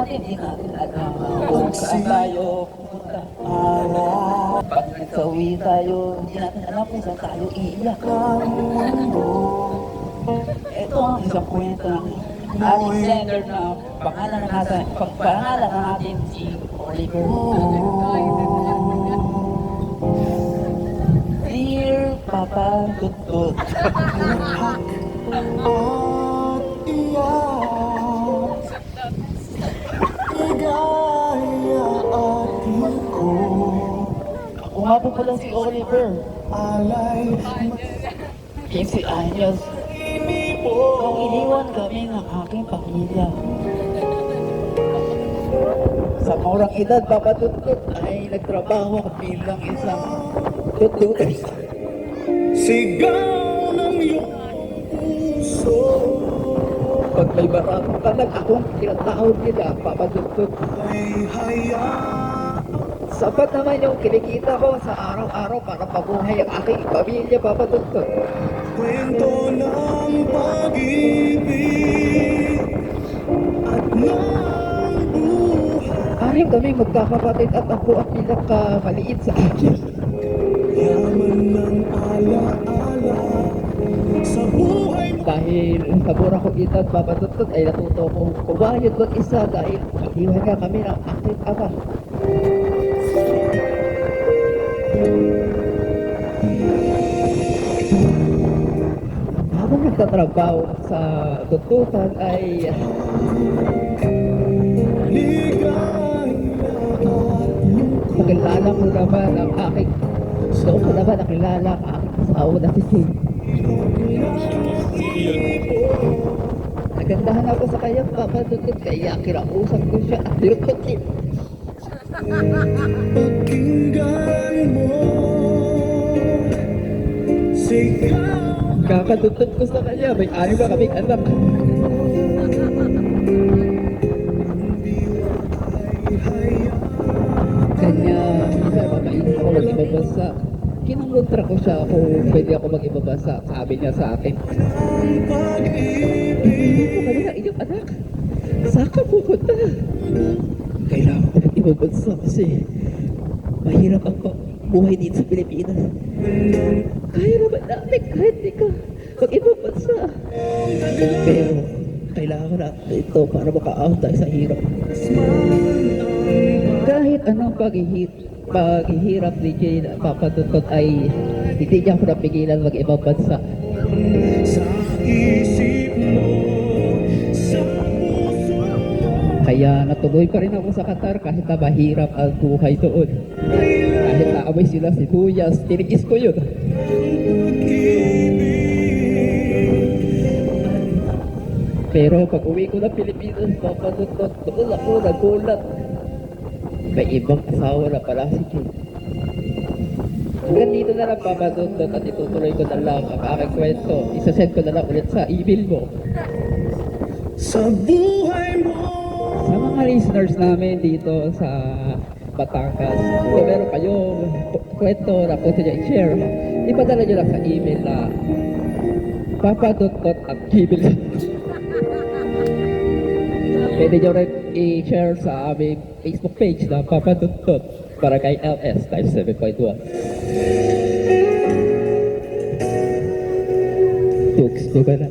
natin, hindi natin alam kung saan tayo pupunta. Pag nagka-uwi tayo, hindi natin alam kung saan tayo iiyak. Ito ang isang kwento ng ating sender na pangalan natin si Oliver. Dear Papa Tutut. Ako nga po pala si Oliver. 15 anyos. Nung iniwan kami ng aking pamilya. Sa maurang edad, papatutut ay nagtrabaho ako bilang isang tututan. Sigaw ng iyong puso. Pag may barakong tanag, akong tinatawag nila, papatutut. Ay hayaan. Sapat naman yung kinikita ko sa araw-araw para pabuhay ang aking pamilya, papatutut. Kwento ng pag-ibig at ng buhay. Anim kami magkakapatid at ako ang pinakamaliit sa akin. Yaman ng alaala sa buhay mo. Dahil sa mura kong edad, papatutut ay natuto kong kumayod mag-isa dahil mag-iwan nga kami ng aking ama. Habang nagtatrabaho sa tututan ay nakilala ko naman ang aking doon ko naman nakilala ang aking asawa na si Sid. Nagandahan ako sa kanyang papatutut kaya kinausap ko siya at tinututin. Pakinggan mo. Sigaw. Kakatutut ko sa kanya, may anim na kaming anak. Kanya, minsan mamainit ako mag-ibang bansa. Kinangontra ko siya kung pwede ako mag-ibang bansa. Sabi niya sa akin, hindi ko kanina inyong anak. Saan ka pupunta? Kailangan ko mag-ibang bansa kasi mahirap ang buhay dito sa Pilipinas. Kaya naman natin kahit di ka mag-ibang bansa. Pero kailangan natin ito para makaahon tayo sa hirap. Kahit anong paghihirap ni Jane papatutut ay hindi niya ako napigilan mag-ibang bansa. Sa isip mo, sa puso mo. Kaya natuloy pa rin ako sa Qatar kahit na mahirap ang buhay doon. Kahit naamoy sila sibuyas, tinigis ko yun. Pero pag uwi ko ng Pilipinas, papatutut, doon ako nagulat. May ibang asawa na pala si Jane. Hanggang dito na lang papatutut at itutuloy ko na lang ang aking kwento. Isasend ko na lang ulit sa email mo. Sa buhay mo. Sa mga listeners namin dito sa Batangas, kung meron kayong kwento na gusto nyo i-share, ipadala nyo lang sa email na papa.tot@gmail. Pwede nyo rin i-share sa aming Facebook page na papa.tot para kay LS times 7.1. Tooks, di ba na?